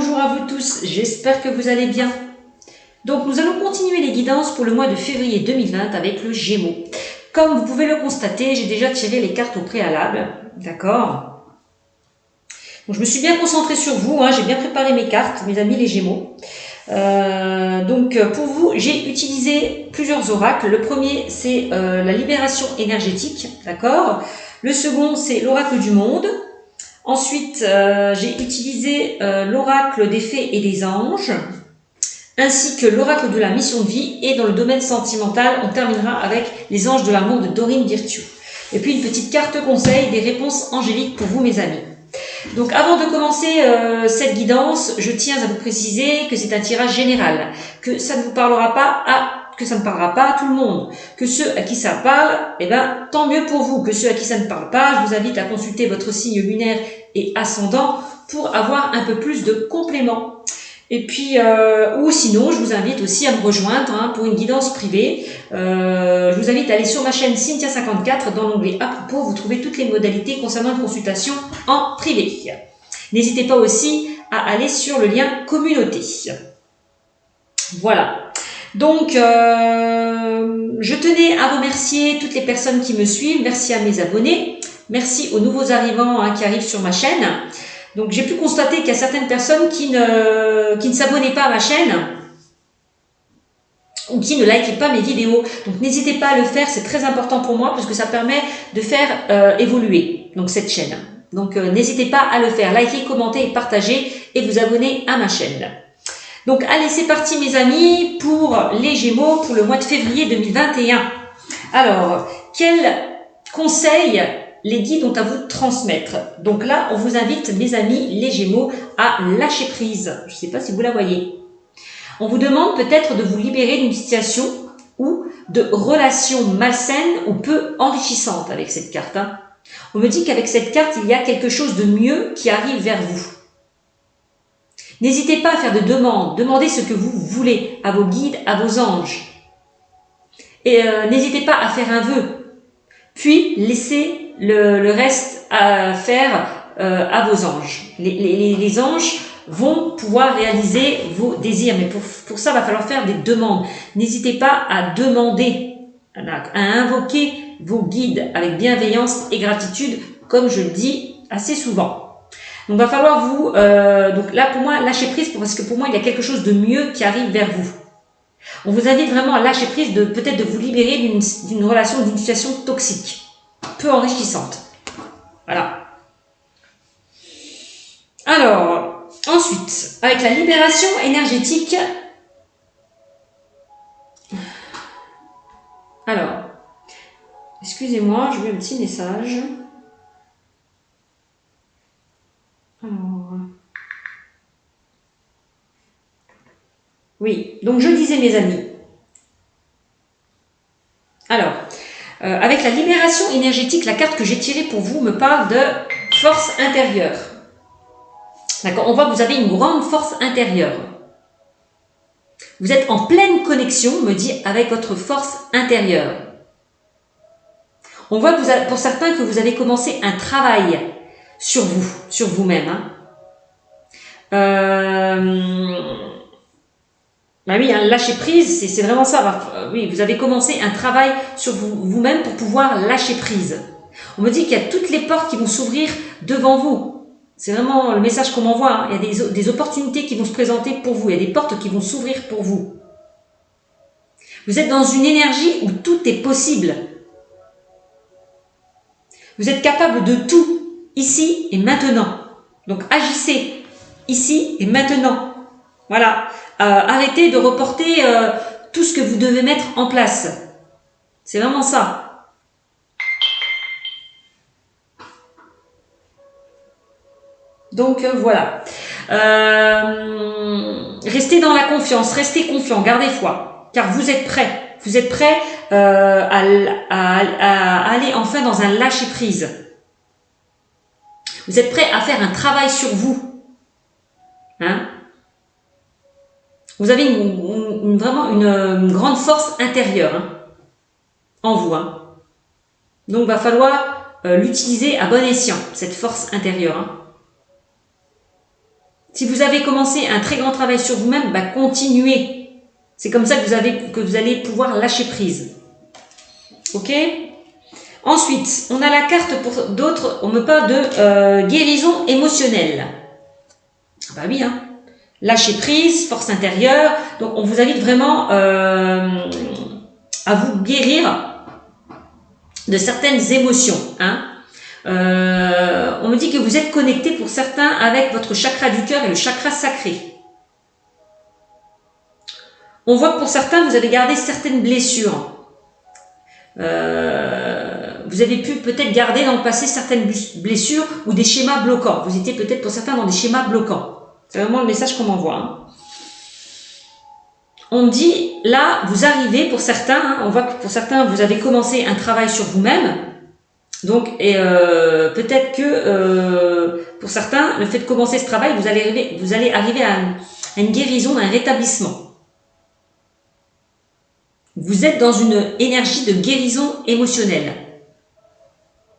bonjour à vous tous, j'espère que vous allez bien. Donc nous allons continuer les guidances pour le mois de février 2020 avec le Gémeaux. Comme vous pouvez le constater, j'ai déjà tiré les cartes au préalable, d'accord? Donc je me suis bien concentrée sur vous, j'ai bien préparé mes cartes, mes amis les Gémeaux. Donc pour vous, j'ai utilisé plusieurs oracles. Le premier, c'est la libération énergétique, d'accord? Le second, c'est l'oracle du monde. Ensuite, j'ai utilisé l'oracle des fées et des anges, ainsi que l'oracle de la mission de vie. Et dans le domaine sentimental, on terminera avec les anges de l'amour de Dorine Virtue. Et puis une petite carte conseil, des réponses angéliques pour vous mes amis. Donc avant de commencer cette guidance, je tiens à vous préciser que c'est un tirage général, que ça ne vous parlera pas à tout le monde, que ceux à qui ça parle, tant mieux pour vous, que ceux à qui ça ne parle pas, je vous invite à consulter votre signe lunaire et ascendant pour avoir un peu plus de compléments. Et puis, ou sinon, je vous invite aussi à me rejoindre pour une guidance privée. Je vous invite à aller sur ma chaîne Cynthia54, dans l'onglet à propos, vous trouvez toutes les modalités concernant une consultation en privé. N'hésitez pas aussi à aller sur le lien communauté. Voilà. Donc, je tenais à remercier toutes les personnes qui me suivent. Merci à mes abonnés. Merci aux nouveaux arrivants qui arrivent sur ma chaîne. Donc, j'ai pu constater qu'il y a certaines personnes qui ne s'abonnaient pas à ma chaîne ou qui ne likaient pas mes vidéos. Donc, n'hésitez pas à le faire. C'est très important pour moi parce que ça permet de faire évoluer donc cette chaîne. Donc, n'hésitez pas à le faire. Likez, commentez et partagez et vous abonner à ma chaîne. Donc, allez, c'est parti mes amis pour les Gémeaux pour le mois de février 2021. Alors, quel conseil les guides ont à vous transmettre? Donc là, on vous invite, mes amis, les Gémeaux, à lâcher prise. Je ne sais pas si vous la voyez. On vous demande peut-être de vous libérer d'une situation ou de relations malsaines ou peu enrichissantes avec cette carte. On me dit qu'avec cette carte, il y a quelque chose de mieux qui arrive vers vous. N'hésitez pas à faire de demandes, demandez ce que vous voulez à vos guides, à vos anges. Et n'hésitez pas à faire un vœu, puis laissez le reste à faire à vos anges. Les anges vont pouvoir réaliser vos désirs, mais pour ça, il va falloir faire des demandes. N'hésitez pas à demander, à invoquer vos guides avec bienveillance et gratitude, comme je le dis assez souvent. Donc, il va falloir vous, donc là pour moi, lâcher prise parce que pour moi, il y a quelque chose de mieux qui arrive vers vous. On vous invite vraiment à lâcher prise, peut-être de vous libérer d'une relation, d'une situation toxique, peu enrichissante. Voilà. Alors, ensuite, avec la libération énergétique, alors, excusez-moi, je mets un petit message. Oui, donc je disais mes amis. Alors, avec la libération énergétique, la carte que j'ai tirée pour vous me parle de force intérieure. D'accord, on voit que vous avez une grande force intérieure. Vous êtes en pleine connexion, me dit, avec votre force intérieure. On voit que pour certains que vous avez commencé un travail sur vous, sur vous-même. Oui, lâcher prise, c'est vraiment ça. Oui, vous avez commencé un travail sur vous-même pour pouvoir lâcher prise. On me dit qu'il y a toutes les portes qui vont s'ouvrir devant vous. C'est vraiment le message qu'on m'envoie. Il y a des opportunités qui vont se présenter pour vous. Il y a des portes qui vont s'ouvrir pour vous. Vous êtes dans une énergie où tout est possible. Vous êtes capable de tout, ici et maintenant. Donc agissez, ici et maintenant. Voilà. Arrêtez de reporter tout ce que vous devez mettre en place. C'est vraiment ça. Donc voilà. Restez dans la confiance, restez confiant, gardez foi, car vous êtes prêts. Vous êtes prêts à aller enfin dans un lâcher-prise. Vous êtes prêts à faire un travail sur vous. Vous avez vraiment une grande force intérieure en vous. Donc, il va falloir l'utiliser à bon escient, cette force intérieure. Si vous avez commencé un très grand travail sur vous-même, bah, continuez. C'est comme ça que vous allez pouvoir lâcher prise. Ok? Ensuite, on a la carte pour d'autres, on me parle de guérison émotionnelle. Bah oui, hein. Lâcher prise, force intérieure. Donc, on vous invite vraiment à vous guérir de certaines émotions. Hein. On me dit que vous êtes connecté pour certains avec votre chakra du cœur et le chakra sacré. On voit que pour certains, vous avez gardé certaines blessures. Vous avez pu peut-être garder dans le passé certaines blessures ou des schémas bloquants. Vous étiez peut-être pour certains dans des schémas bloquants. C'est vraiment le message qu'on m'envoie. Hein. On dit, là, vous arrivez pour certains, hein, on voit que pour certains, vous avez commencé un travail sur vous-même. Donc, peut-être que pour certains, le fait de commencer ce travail, vous allez arriver à une guérison, à un rétablissement. Vous êtes dans une énergie de guérison émotionnelle.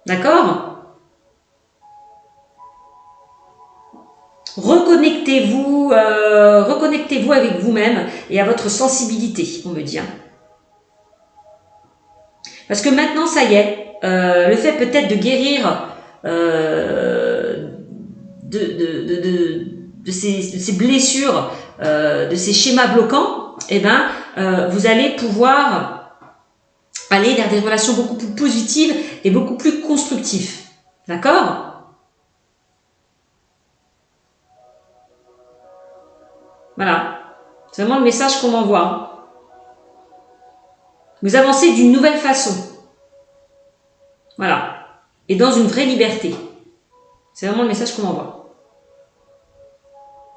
D'accord? Reconnectez-vous avec vous-même et à votre sensibilité, on me dit. Hein. Parce que maintenant, ça y est, le fait peut-être de guérir de ces blessures, de ces schémas bloquants, eh ben, vous allez pouvoir aller vers des relations beaucoup plus positives et beaucoup plus constructives. D'accord? Voilà. C'est vraiment le message qu'on m'envoie. Vous avancez d'une nouvelle façon. Voilà. Et dans une vraie liberté. C'est vraiment le message qu'on m'envoie.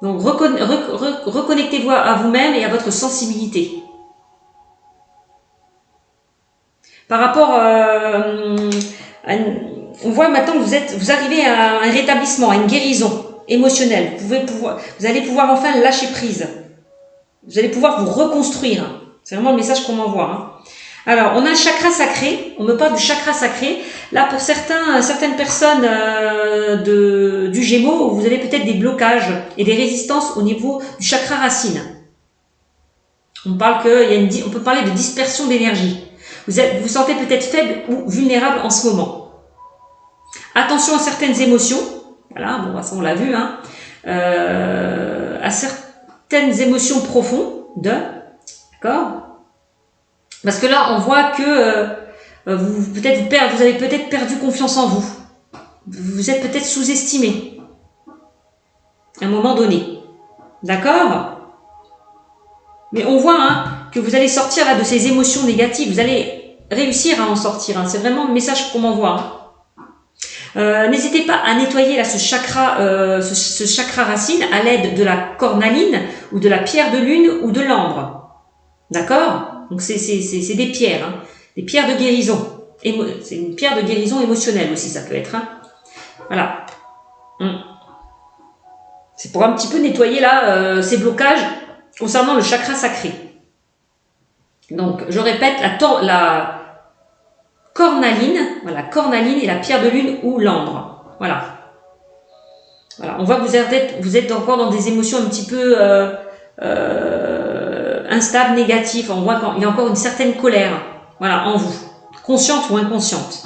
Donc, reconnectez-vous à vous-même et à votre sensibilité. Par rapport on voit maintenant que vous arrivez à un rétablissement, à une guérison émotionnelle. Vous allez pouvoir enfin lâcher prise. Vous allez pouvoir vous reconstruire. C'est vraiment le message qu'on m'envoie. Hein. Alors, on a le chakra sacré. On me parle du chakra sacré. Là, pour certaines personnes du Gémeaux, vous avez peut-être des blocages et des résistances au niveau du chakra racine. On peut parler de dispersion d'énergie. Vous vous sentez peut-être faible ou vulnérable en ce moment. Attention à certaines émotions. Voilà, bon, ça on l'a vu. Hein. À certaines émotions profondes. D'accord? Parce que là, on voit que vous avez peut-être perdu confiance en vous. Vous êtes peut-être sous-estimé. À un moment donné. D'accord? Mais on voit hein, que vous allez sortir là, de ces émotions négatives. Vous allez réussir à en sortir. Hein. C'est vraiment le message qu'on m'envoie. Hein. N'hésitez pas à nettoyer là, ce chakra racine à l'aide de la cornaline ou de la pierre de lune ou de l'ambre. D'accord? Donc c'est des pierres. Hein. Des pierres de guérison. C'est une pierre de guérison émotionnelle aussi, ça peut être. Hein. Voilà. C'est pour un petit peu nettoyer là ces blocages concernant le chakra sacré. Donc, je répète, la cornaline, voilà, cornaline et la pierre de lune ou l'ambre. Voilà. Voilà. On voit que vous êtes encore dans des émotions un petit peu instables, négatives. On voit qu'il y a encore une certaine colère, voilà, en vous, consciente ou inconsciente.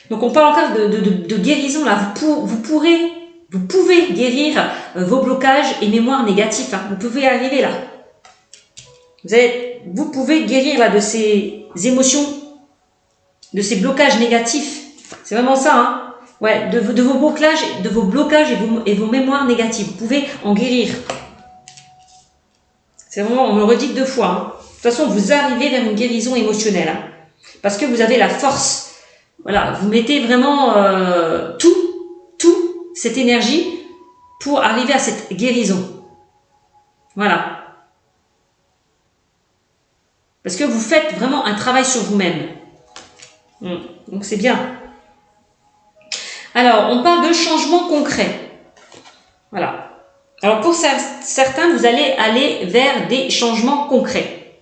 Donc, on parle encore de guérison là. Vous pouvez guérir vos blocages et mémoires négatives. Hein. Vous pouvez arriver là. Vous pouvez guérir là de ces émotions, de ces blocages négatifs. C'est vraiment ça. Hein. Ouais, de vos blocages et vos mémoires négatives. Vous pouvez en guérir. C'est vraiment, on me le redit 2 fois. Hein. De toute façon, vous arrivez vers une guérison émotionnelle. Hein. Parce que vous avez la force. Voilà, vous mettez vraiment cette énergie pour arriver à cette guérison. Voilà. Parce que vous faites vraiment un travail sur vous-même. Donc c'est bien. Alors, on parle de changement concret. Voilà. Alors pour certains, vous allez aller vers des changements concrets.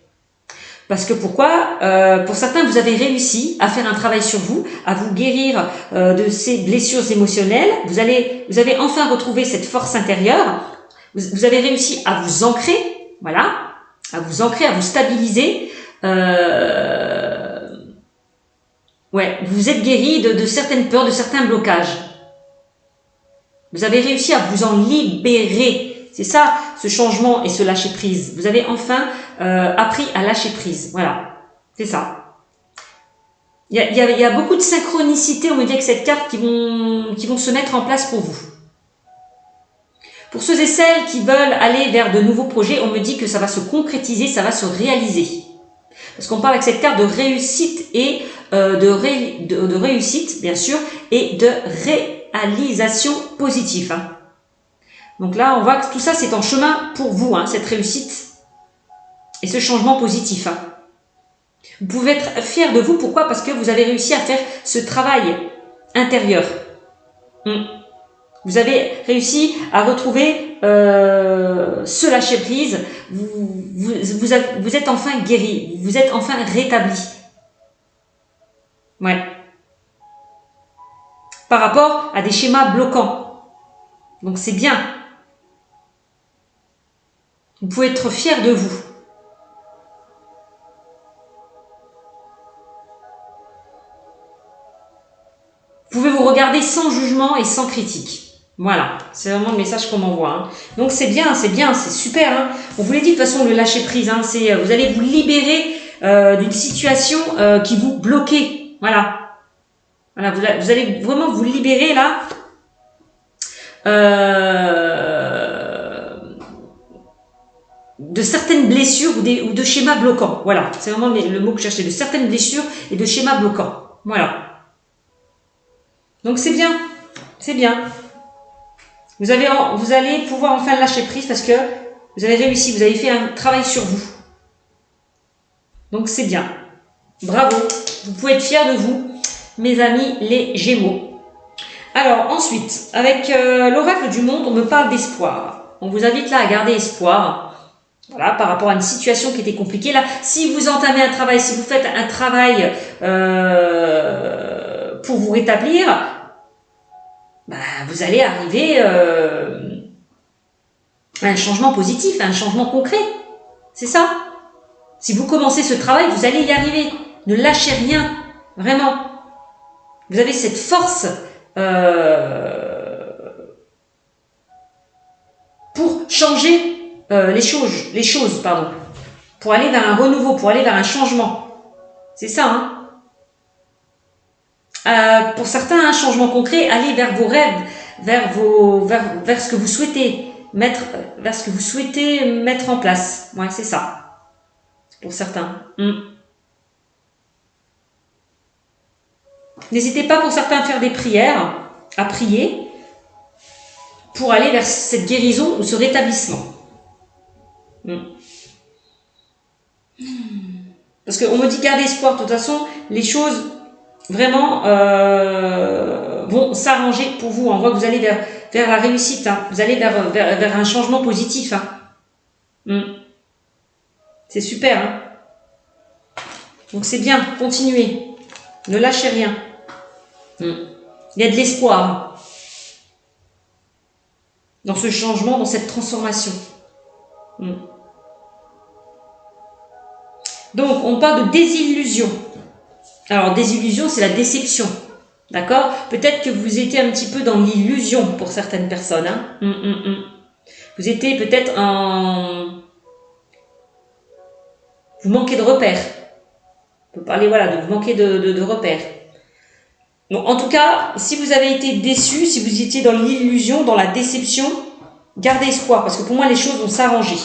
Parce que pourquoi pour certains, vous avez réussi à faire un travail sur vous, à vous guérir de ces blessures émotionnelles. Vous avez enfin retrouvé cette force intérieure. Vous avez réussi à vous ancrer, voilà, à vous ancrer, à vous stabiliser. Ouais, vous êtes guéri de certaines peurs, de certains blocages. Vous avez réussi à vous en libérer. C'est ça, ce changement et ce lâcher prise. Vous avez enfin appris à lâcher prise. Voilà, c'est ça. Il y a beaucoup de synchronicité, on me dit, avec cette carte qui vont se mettre en place pour vous. Pour ceux et celles qui veulent aller vers de nouveaux projets, on me dit que ça va se concrétiser, ça va se réaliser. Parce qu'on parle avec cette carte de réussite et de réussite, bien sûr, et de réalisation positive. Hein. Donc là, on voit que tout ça, c'est en chemin pour vous, hein, cette réussite et ce changement positif. Hein. Vous pouvez être fier de vous. Pourquoi? Parce que vous avez réussi à faire ce travail intérieur. Vous avez réussi à retrouver ce lâcher-prise. Vous êtes enfin guéri. Vous êtes enfin rétabli. Ouais. Par rapport à des schémas bloquants. Donc c'est bien. Vous pouvez être fier de vous. Vous pouvez vous regarder sans jugement et sans critique. Voilà, c'est vraiment le message qu'on m'envoie. Hein. Donc c'est bien, c'est super. Hein. On vous l'a dit de toute façon, le lâcher prise, hein, c'est vous allez vous libérer d'une situation qui vous bloquait. Voilà. Voilà, vous allez vraiment vous libérer là. De certaines blessures ou de schémas bloquants. Voilà, c'est vraiment le mot que je cherchais, de certaines blessures et de schémas bloquants. Voilà. Donc c'est bien, c'est bien. Vous allez pouvoir enfin lâcher prise parce que vous avez réussi, vous avez fait un travail sur vous. Donc c'est bien. Bravo, vous pouvez être fiers de vous, mes amis les Gémeaux. Alors ensuite, avec l'oracle du monde, on me parle d'espoir. On vous invite là à garder espoir. Voilà, par rapport à une situation qui était compliquée. Là, si vous entamez un travail, si vous faites un travail pour vous rétablir, bah, vous allez arriver à un changement positif, à un changement concret. C'est ça. Si vous commencez ce travail, vous allez y arriver. Ne lâchez rien, vraiment. Vous avez cette force pour changer les choses, pardon, pour aller vers un renouveau, pour aller vers un changement. C'est ça, hein. Pour certains, un changement concret, aller vers vos rêves, vers ce que vous souhaitez mettre en place. Ouais, c'est ça. Pour certains. N'hésitez pas pour certains à faire des prières, à prier, pour aller vers cette guérison ou ce rétablissement. Parce qu'on me dit garder espoir. De toute façon, les choses vraiment vont s'arranger pour vous. On voit que vous allez vers la réussite. Hein. Vous allez vers un changement positif. Hein. C'est super. Hein. Donc c'est bien. Continuez. Ne lâchez rien. Il y a de l'espoir dans ce changement, dans cette transformation. Donc, on parle de désillusion. Alors, désillusion, c'est la déception. D'accord? Peut-être que vous étiez un petit peu dans l'illusion pour certaines personnes. Hein. Vous étiez peut-être vous manquez de repères. On peut parler, voilà, de vous manquez de repères. Donc, en tout cas, si vous avez été déçu, si vous étiez dans l'illusion, dans la déception, gardez espoir, parce que pour moi, les choses vont s'arranger.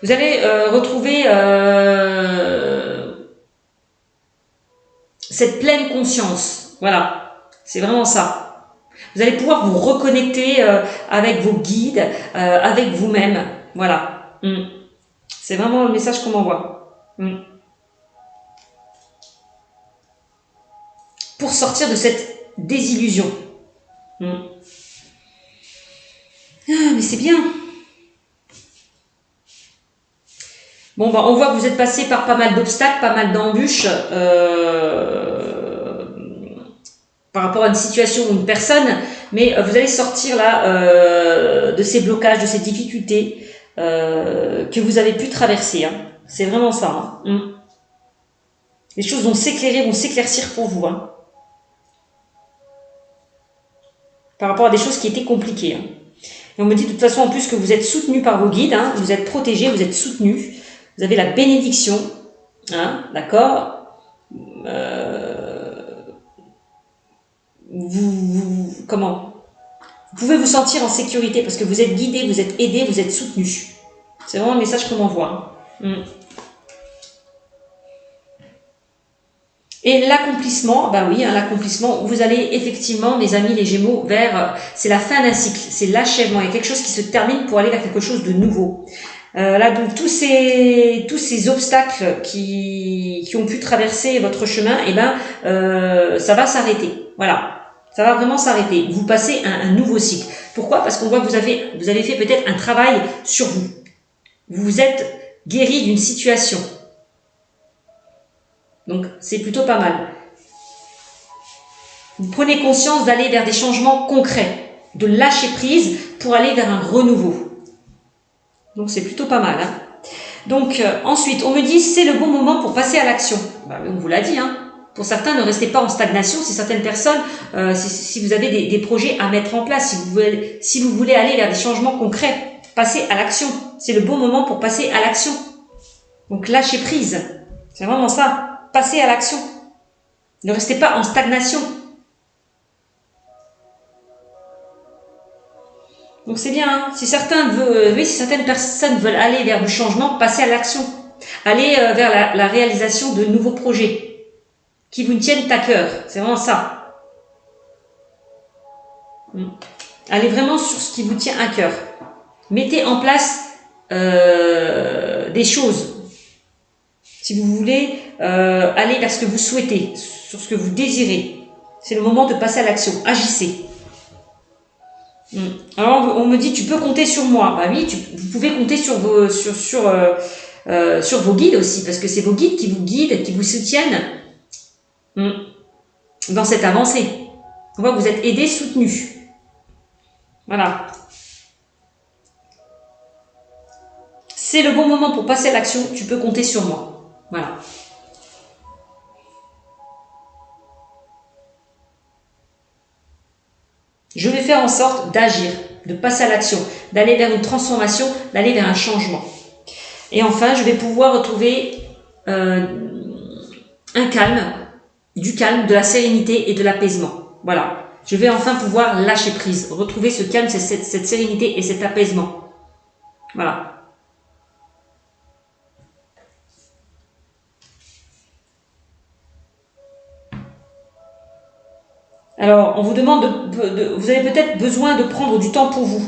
Vous allez retrouver cette pleine conscience. Voilà, c'est vraiment ça. Vous allez pouvoir vous reconnecter avec vos guides, avec vous-même. Voilà. C'est vraiment le message qu'on m'envoie. Pour sortir de cette désillusion. Ah, mais c'est bien. Bon, bah, on voit que vous êtes passé par pas mal d'obstacles, pas mal d'embûches par rapport à une situation ou une personne, mais vous allez sortir là de ces blocages, de ces difficultés que vous avez pu traverser. Hein. C'est vraiment ça. Hein. Les choses vont s'éclairer, vont s'éclaircir pour vous. Hein. Par rapport à des choses qui étaient compliquées. Hein. Et on me dit de toute façon en plus que vous êtes soutenu par vos guides, hein, vous êtes protégé, vous êtes soutenu, vous avez la bénédiction, hein, d'accord comment vous pouvez vous sentir en sécurité parce que vous êtes guidé, vous êtes aidé, vous êtes soutenu. C'est vraiment le message qu'on m'envoie. Et l'accomplissement, bah oui, hein, l'accomplissement, vous allez effectivement, mes amis les Gémeaux, vers, c'est la fin d'un cycle, c'est l'achèvement, il y a quelque chose qui se termine pour aller vers quelque chose de nouveau. Là, donc tous ces obstacles qui ont pu traverser votre chemin, eh ben, ça va s'arrêter. Voilà, ça va vraiment s'arrêter. Vous passez un nouveau cycle. Pourquoi? Parce qu'on voit que vous avez fait peut-être un travail sur vous. Vous vous êtes guéri d'une situation. Donc, c'est plutôt pas mal. Vous prenez conscience d'aller vers des changements concrets, de lâcher prise pour aller vers un renouveau. Donc, c'est plutôt pas mal. Hein. Donc, ensuite, on me dit, c'est le bon moment pour passer à l'action. Bah, on vous l'a dit. Hein. Pour certains, ne restez pas en stagnation. Si certaines personnes, si vous avez des projets à mettre en place, si vous voulez aller vers des changements concrets, passez à l'action. C'est le bon moment pour passer à l'action. Donc, lâcher prise. C'est vraiment ça. Passez à l'action. Ne restez pas en stagnation. Donc c'est bien. Hein. Si certaines personnes veulent aller vers du changement, passez à l'action. Allez vers la réalisation de nouveaux projets qui vous tiennent à cœur. C'est vraiment ça. Allez vraiment sur ce qui vous tient à cœur. Mettez en place des choses. Si vous voulez aller vers ce que vous souhaitez, sur ce que vous désirez, c'est le moment de passer à l'action. Agissez. Alors on me dit tu peux compter sur moi. Bah oui, vous pouvez compter sur vos guides aussi, parce que c'est vos guides qui vous guident, qui vous soutiennent dans cette avancée. On voit que vous êtes aidé, soutenu. Voilà. C'est le bon moment pour passer à l'action. Tu peux compter sur moi. Voilà. Je vais faire en sorte d'agir, de passer à l'action, d'aller vers une transformation, d'aller vers un changement. Et enfin, je vais pouvoir retrouver un calme, du calme, de la sérénité et de l'apaisement. Voilà. Je vais enfin pouvoir lâcher prise, retrouver ce calme, cette sérénité et cet apaisement. Voilà. Alors, on vous demande vous avez peut-être besoin de prendre du temps pour vous.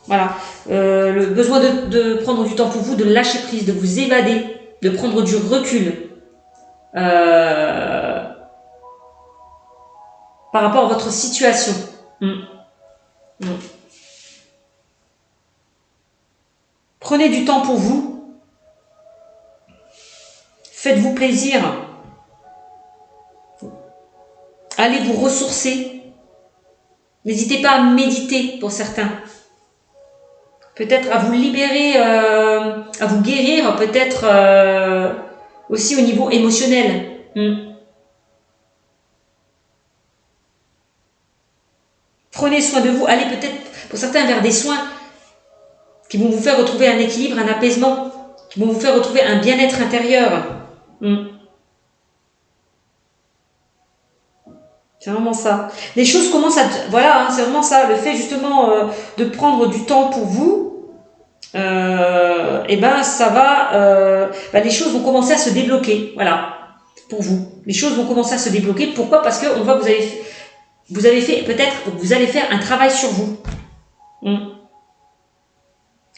Voilà. Le besoin de prendre du temps pour vous, de lâcher prise, de vous évader, de prendre du recul par rapport à votre situation. Prenez du temps pour vous. Faites-vous plaisir. Allez vous ressourcer. N'hésitez pas à méditer pour certains. Peut-être à vous libérer, à vous guérir, peut-être aussi au niveau émotionnel. Prenez soin de vous. Allez peut-être pour certains vers des soins qui vont vous faire retrouver un équilibre, un apaisement, qui vont vous faire retrouver un bien-être intérieur. C'est vraiment ça. Les choses commencent à... Voilà, hein, c'est vraiment ça. Le fait justement de prendre du temps pour vous, et ben ça va... les choses vont commencer à se débloquer. Voilà, pour vous. Les choses vont commencer à se débloquer. Pourquoi? Parce qu'on voit que vous avez fait peut-être... Vous allez faire un travail sur vous.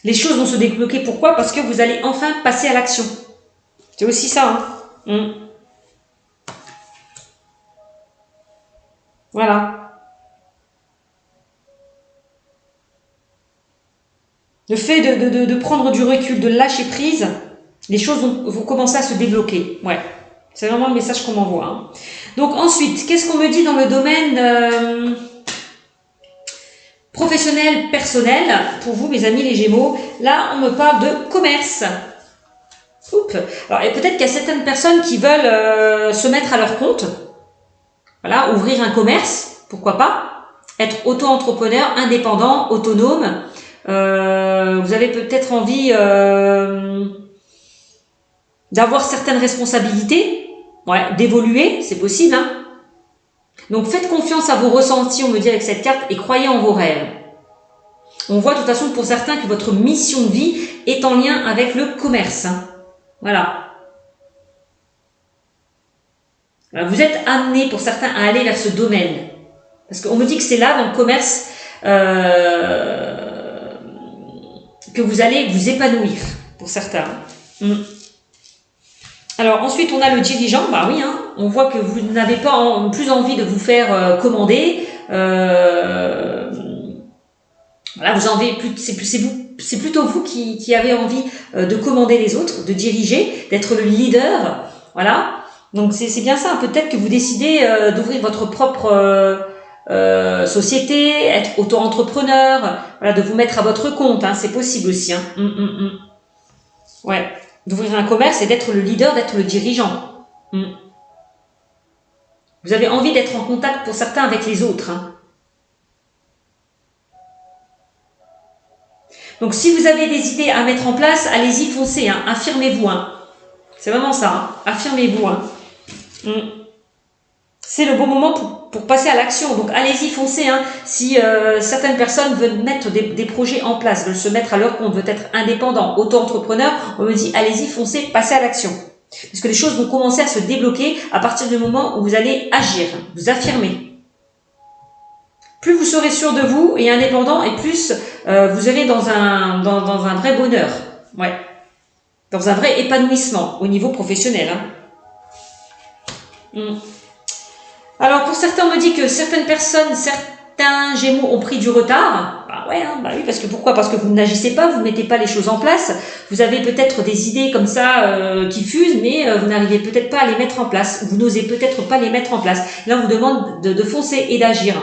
Les choses vont se débloquer. Pourquoi? Parce que vous allez enfin passer à l'action. C'est aussi ça. Hein. Voilà. Le fait de prendre du recul, de lâcher prise, Les choses vont commencer à se débloquer. Ouais, c'est vraiment le message qu'on m'envoie. Hein. Donc ensuite, qu'est-ce qu'on me dit dans le domaine professionnel, personnel, pour vous, mes amis les Gémeaux? Là, on me parle de commerce. Oups. Alors, et peut-être qu'il y a certaines personnes qui veulent se mettre à leur compte. Voilà, ouvrir un commerce, pourquoi pas. Être auto-entrepreneur, indépendant, autonome. Vous avez peut-être envie d'avoir certaines responsabilités, ouais, d'évoluer, c'est possible. Hein. Donc faites confiance à vos ressentis, on me dit avec cette carte, et croyez en vos rêves. On voit de toute façon pour certains que votre mission de vie est en lien avec le commerce. Hein. Voilà. Vous êtes amenés pour certains à aller vers ce domaine. Parce qu'on me dit que c'est là, dans le commerce, que vous allez vous épanouir, pour certains. Alors ensuite, on a le dirigeant. Bah oui, hein, on voit que vous n'avez pas plus envie de vous faire commander. Voilà, vous en avez plus. C'est plutôt vous qui avez envie de commander les autres, de diriger, d'être le leader. Voilà. Donc c'est bien ça. Peut-être que vous décidez d'ouvrir votre propre société, être auto-entrepreneur, voilà, de vous mettre à votre compte. Hein, c'est possible aussi. Hein. Ouais. D'ouvrir un commerce et d'être le leader, d'être le dirigeant. Vous avez envie d'être en contact pour certains avec les autres. Hein. Donc si vous avez des idées à mettre en place, allez-y, foncez. Hein. Affirmez-vous. Hein. C'est vraiment ça. Hein. Affirmez-vous. Hein. C'est le bon moment pour passer à l'action. Donc allez-y, foncez. Hein. Si certaines personnes veulent mettre des projets en place, veulent se mettre à leur compte, veulent être indépendants, auto-entrepreneurs, on me dit allez-y, foncez, passez à l'action. Parce que les choses vont commencer à se débloquer à partir du moment où vous allez agir, vous affirmer. Plus vous serez sûr de vous et indépendant, et plus vous serez dans un vrai bonheur. Ouais. Dans un vrai épanouissement au niveau professionnel. Hein. Alors, pour certains, on me dit que certaines personnes, certains Gémeaux ont pris du retard. Bah ouais, hein, bah oui, parce que pourquoi? Parce que vous n'agissez pas, vous ne mettez pas les choses en place. Vous avez peut-être des idées comme ça qui fusent, mais vous n'arrivez peut-être pas à les mettre en place. Vous n'osez peut-être pas les mettre en place. Là, on vous demande de foncer et d'agir.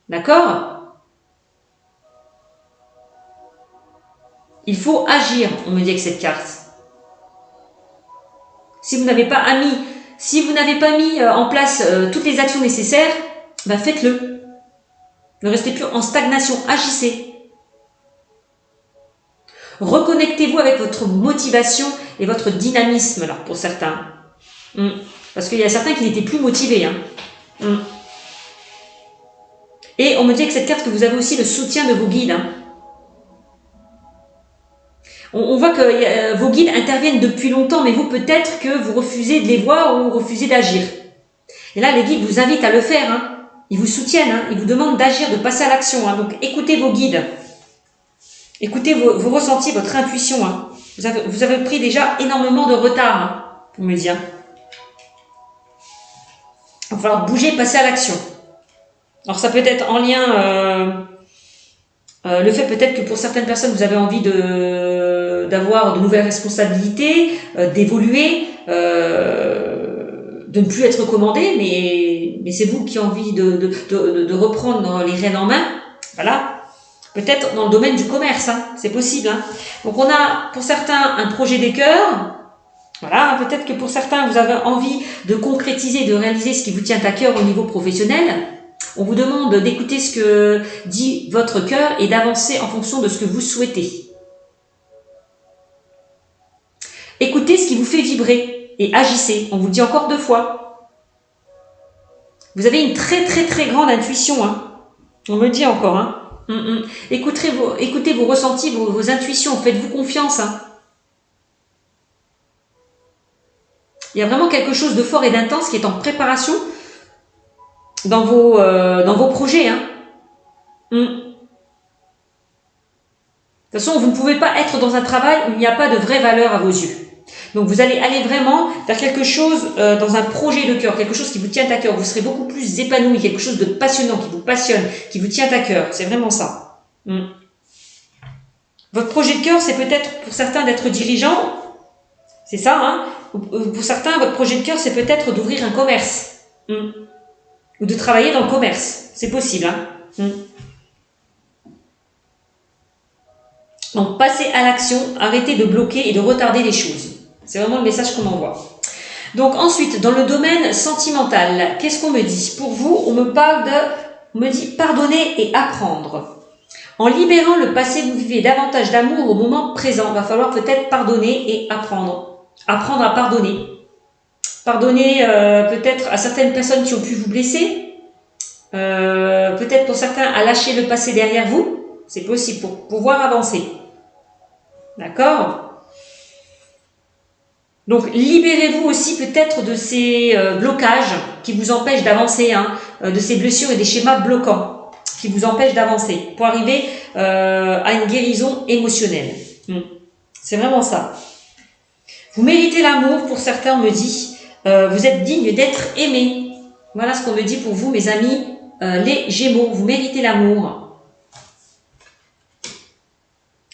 D'accord? Il faut agir, on me dit avec cette carte. Si vous n'avez pas mis en place toutes les actions nécessaires, ben faites-le. Ne restez plus en stagnation, agissez. Reconnectez-vous avec votre motivation et votre dynamisme, là, pour certains. Parce qu'il y a certains qui n'étaient plus motivés. Hein. Et on me dit avec cette carte que vous avez aussi le soutien de vos guides. Hein. On voit que vos guides interviennent depuis longtemps, mais vous, peut-être que vous refusez de les voir ou refusez d'agir. Et là, les guides vous invitent à le faire. Hein. Ils vous soutiennent, hein. Ils vous demandent d'agir, de passer à l'action. Hein. Donc, écoutez vos guides. Écoutez vos ressentis, votre intuition. Hein. Vous avez pris déjà énormément de retard, hein, pour me dire. Il va falloir bouger, passer à l'action. Alors, ça peut être en lien... le fait peut-être que pour certaines personnes, vous avez envie d'avoir de nouvelles responsabilités, d'évoluer, de ne plus être commandé, mais c'est vous qui avez envie de reprendre les rênes en main. Voilà. Peut-être dans le domaine du commerce, hein, c'est possible. Hein. Donc on a pour certains un projet des cœurs. Voilà, peut-être que pour certains, vous avez envie de concrétiser, de réaliser ce qui vous tient à cœur au niveau professionnel. On vous demande d'écouter ce que dit votre cœur et d'avancer en fonction de ce que vous souhaitez. Écoutez ce qui vous fait vibrer et agissez. On vous le dit encore 2 fois. Vous avez une très très très grande intuition. Hein. On me le dit encore. Hein. Écoutez vos ressentis, vos intuitions. Faites-vous confiance. Hein. Il y a vraiment quelque chose de fort et d'intense qui est en préparation dans vos projets. Hein. De toute façon, vous ne pouvez pas être dans un travail où il n'y a pas de vraie valeur à vos yeux. Donc, vous allez aller vraiment vers quelque chose, dans un projet de cœur, quelque chose qui vous tient à cœur. Vous serez beaucoup plus épanoui, quelque chose de passionnant, qui vous passionne, qui vous tient à cœur. C'est vraiment ça. Votre projet de cœur, c'est peut-être pour certains d'être dirigeant. C'est ça, hein? Pour certains, votre projet de cœur, c'est peut-être d'ouvrir un commerce. Ou de travailler dans le commerce. C'est possible, hein? Donc, passez à l'action, arrêtez de bloquer et de retarder les choses. C'est vraiment le message qu'on m'envoie. Donc ensuite, dans le domaine sentimental, qu'est-ce qu'on me dit? Pour vous, on me dit pardonner et apprendre. En libérant le passé, vous vivez davantage d'amour au moment présent. Il va falloir peut-être pardonner et apprendre. Apprendre à pardonner. Pardonner peut-être à certaines personnes qui ont pu vous blesser. Peut-être pour certains à lâcher le passé derrière vous. C'est possible pour pouvoir avancer. D'accord? Donc, libérez-vous aussi peut-être de ces blocages qui vous empêchent d'avancer, hein, de ces blessures et des schémas bloquants qui vous empêchent d'avancer pour arriver à une guérison émotionnelle. C'est vraiment ça. Vous méritez l'amour, pour certains, on me dit. Vous êtes digne d'être aimé. Voilà ce qu'on me dit pour vous, mes amis, les Gémeaux. Vous méritez l'amour.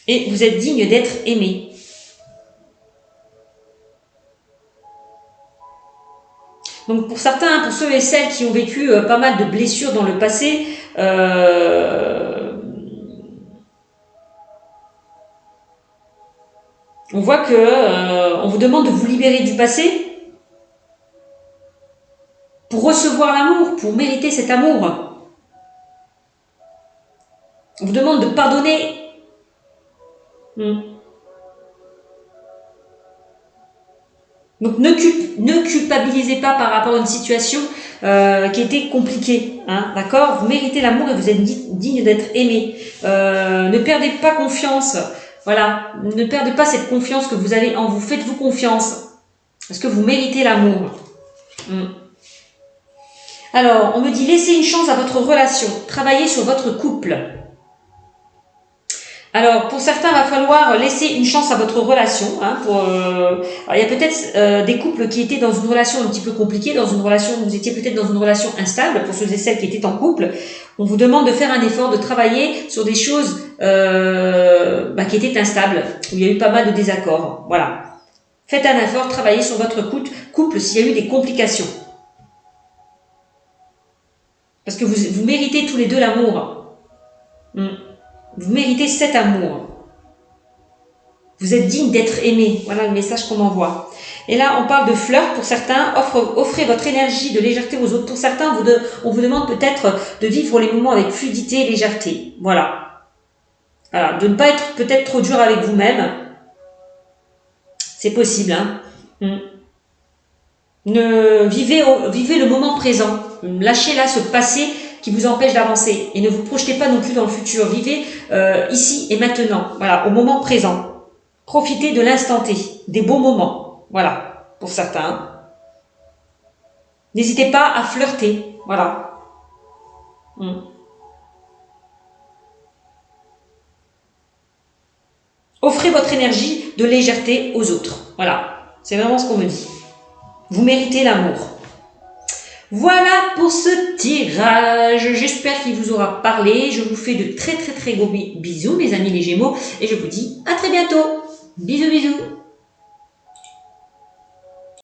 Et vous êtes digne d'être aimé. Donc pour certains, pour ceux et celles qui ont vécu pas mal de blessures dans le passé, on voit que on vous demande de vous libérer du passé pour recevoir l'amour, pour mériter cet amour. On vous demande de pardonner. Donc ne culpabilisez pas par rapport à une situation qui était compliquée, hein, d'accord? Vous méritez l'amour et vous êtes digne d'être aimé. Ne perdez pas confiance, voilà. Ne perdez pas cette confiance que vous avez en vous. Faites-vous confiance, parce que vous méritez l'amour. Alors, on me dit laissez une chance à votre relation, travaillez sur votre couple. Alors, pour certains, il va falloir laisser une chance à votre relation. Hein, il y a peut-être des couples qui étaient dans une relation un petit peu compliquée, dans une relation, vous étiez peut-être dans une relation instable, pour ceux et celles qui étaient en couple. On vous demande de faire un effort, de travailler sur des choses qui étaient instables, où il y a eu pas mal de désaccords. Voilà. Faites un effort, travaillez sur votre couple s'il y a eu des complications. Parce que vous méritez tous les deux l'amour. Vous méritez cet amour. Vous êtes digne d'être aimé. Voilà le message qu'on m'envoie. Et là, on parle de fleurs pour certains. Offrez votre énergie de légèreté aux autres. Pour certains, on vous demande peut-être de vivre les moments avec fluidité et légèreté. Voilà. Voilà. De ne pas être peut-être trop dur avec vous-même. C'est possible. Hein. Vivez le moment présent. Lâchez là ce passé qui vous empêche d'avancer et ne vous projetez pas non plus dans le futur. Vivez ici et maintenant, voilà, au moment présent. Profitez de l'instant T, des beaux moments, voilà, pour certains. N'hésitez pas à flirter, voilà. Offrez votre énergie de légèreté aux autres, voilà. C'est vraiment ce qu'on me dit. Vous méritez l'amour. Voilà pour ce tirage, j'espère qu'il vous aura parlé, je vous fais de très gros bisous mes amis les Gémeaux et je vous dis à très bientôt, bisous bisous.